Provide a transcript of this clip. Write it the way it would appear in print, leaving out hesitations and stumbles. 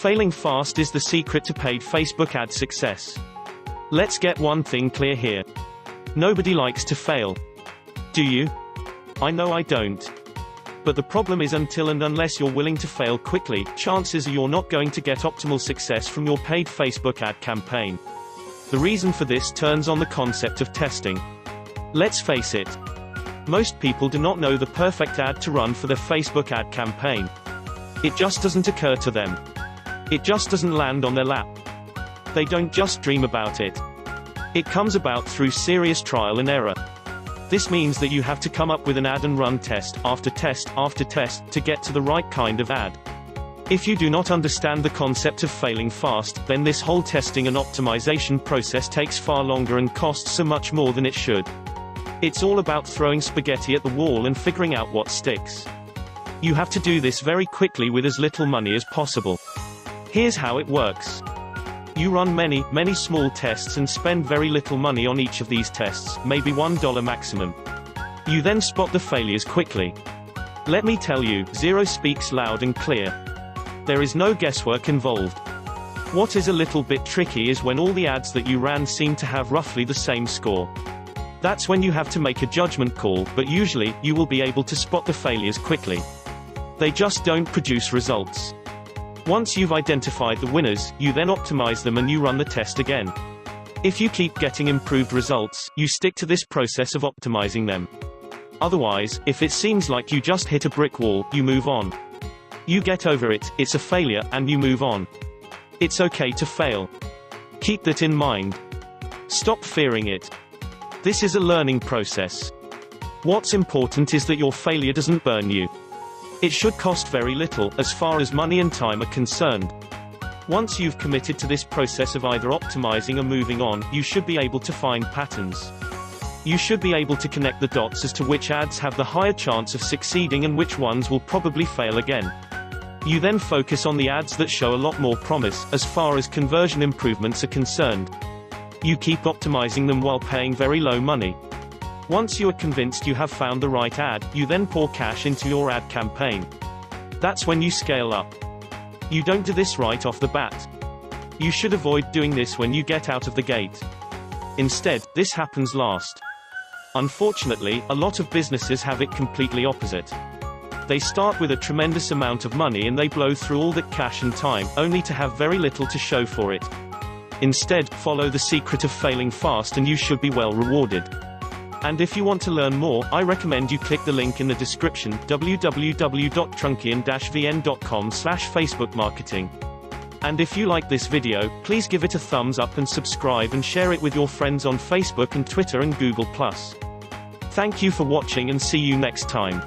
Failing fast is the secret to paid Facebook ad success. Let's get one thing clear here. Nobody likes to fail. Do you? I know I don't. But the problem is until and unless you're willing to fail quickly, chances are you're not going to get optimal success from your paid Facebook ad campaign. The reason for this turns on the concept of testing. Let's face it. Most people do not know the perfect ad to run for their Facebook ad campaign. It just doesn't occur to them. It just doesn't land on their lap. They don't just dream about it. It comes about through serious trial and error. This means that you have to come up with an ad and run test after test after test to get to the right kind of ad. If you do not understand the concept of failing fast, then this whole testing and optimization process takes far longer and costs so much more than it should. It's all about throwing spaghetti at the wall and figuring out what sticks. You have to do this very quickly with as little money as possible. Here's how it works. You run many small tests and spend very little money on each of these tests, maybe $1 maximum. You then spot the failures quickly. Let me tell you, zero speaks loud and clear. There is no guesswork involved. What is a little bit tricky is when all the ads that you ran seem to have roughly the same score. That's when you have to make a judgment call, but usually, you will be able to spot the failures quickly. They just don't produce results. Once you've identified the winners, you then optimize them and you run the test again. If you keep getting improved results, you stick to this process of optimizing them. Otherwise, if it seems like you just hit a brick wall, you move on. You get over it, it's a failure, and you move on. It's okay to fail. Keep that in mind. Stop fearing it. This is a learning process. What's important is that your failure doesn't burn you. It should cost very little, as far as money and time are concerned. Once you've committed to this process of either optimizing or moving on, you should be able to find patterns. You should be able to connect the dots as to which ads have the higher chance of succeeding and which ones will probably fail again. You then focus on the ads that show a lot more promise, as far as conversion improvements are concerned. You keep optimizing them while paying very low money. Once you are convinced you have found the right ad, you then pour cash into your ad campaign. That's when you scale up. You don't do this right off the bat. You should avoid doing this when you get out of the gate. Instead, this happens last. Unfortunately, a lot of businesses have it completely opposite. They start with a tremendous amount of money and they blow through all that cash and time, only to have very little to show for it. Instead, follow the secret of failing fast and you should be well rewarded. And if you want to learn more, I recommend you click the link in the description, www.trunkian-vn.com/facebookmarketing. And if you like this video, please give it a thumbs up and subscribe and share it with your friends on Facebook and Twitter and Google+. Thank you for watching and see you next time.